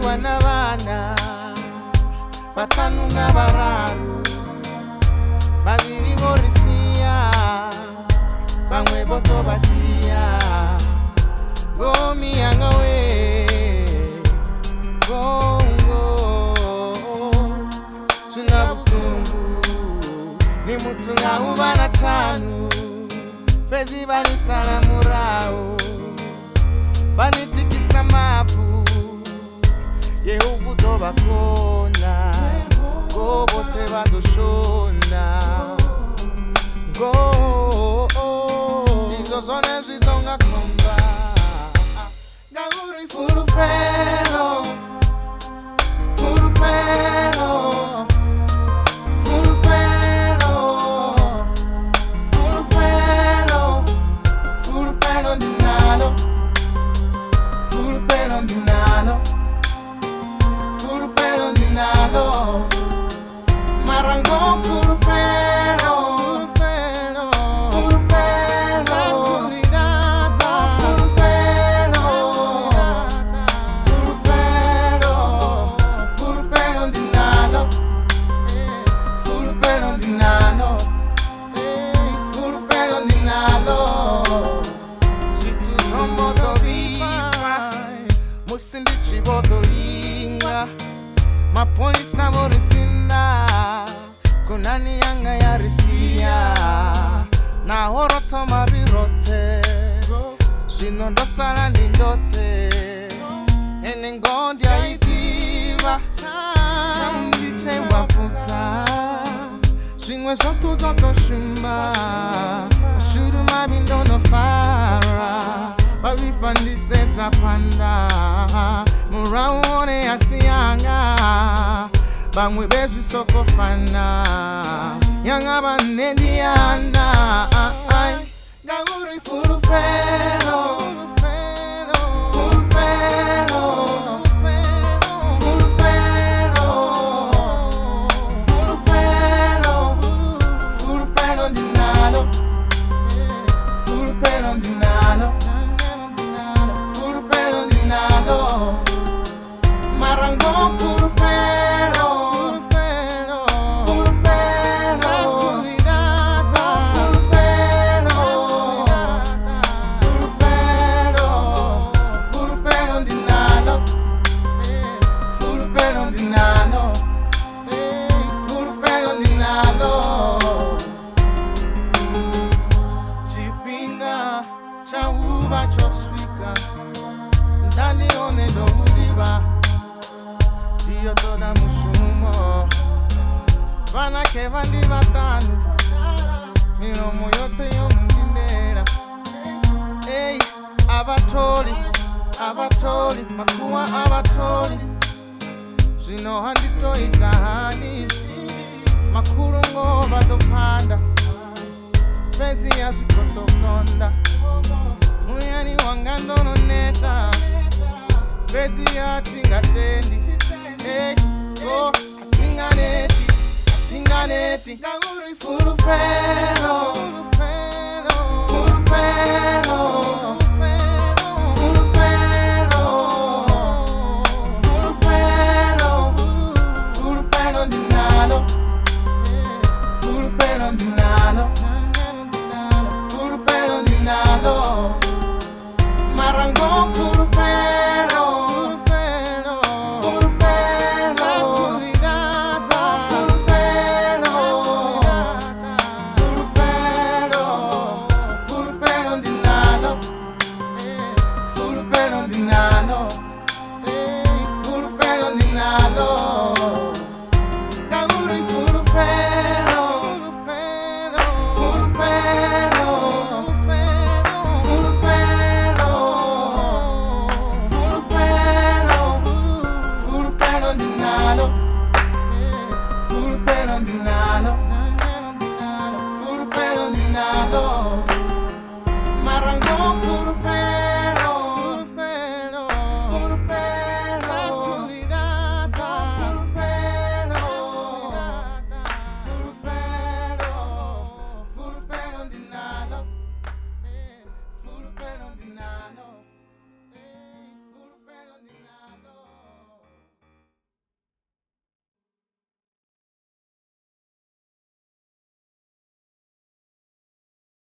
wanabana batanu n'abararu babiri borisiya bamwe boto baciya gomi yangawe gongo tunabutungu ni mutu ngahubana tanu pezi bani salamurao banitikisa mapu Yehubu dobakona gobote badushona go izo zone zidonga komba gahuri fulufhelo fulufhelo fulufhelo fulufhelo fulufhelo dinalo fulufhelo dinalo fulufhelo dinalo marango fulufhelo fulufhelo fulufhelo fulufhelo fulufhelo fulufhelo dinalo fulufhelo dinalo fulufhelo dinalo Jitu sombodo viva musindi chibodo linga mapolisa borisina kunani yanga ya risia na horoto marirote shinondo sala lindote enengondia idiva chandiche waputa shingwe sotu toto shumba shuru mabindo no fara babipandise zapanda murawone asiyanga bamwe bezi soko fana yanga banendiana gahuri fulufhelo fulufhelo fulufhelo fulufhelo fulufhelo dinalo fulufhelo dinalo fulufhelo dinalo marango fulufhelo Chipinga chauva choswika ndani one douliva Dio toda mushumo vana ke vandi vatanu miromo yote yomundindera Hey abatoli abatoli makuwa abatoli Zino handito itahani makuru ngova dopanda Pezi ya zikotokonda Muyani wangandono neta Pezi ya tingatendi Hey, go, atinganeti Atinganeti Gahuri fulufhelo Fulufhelo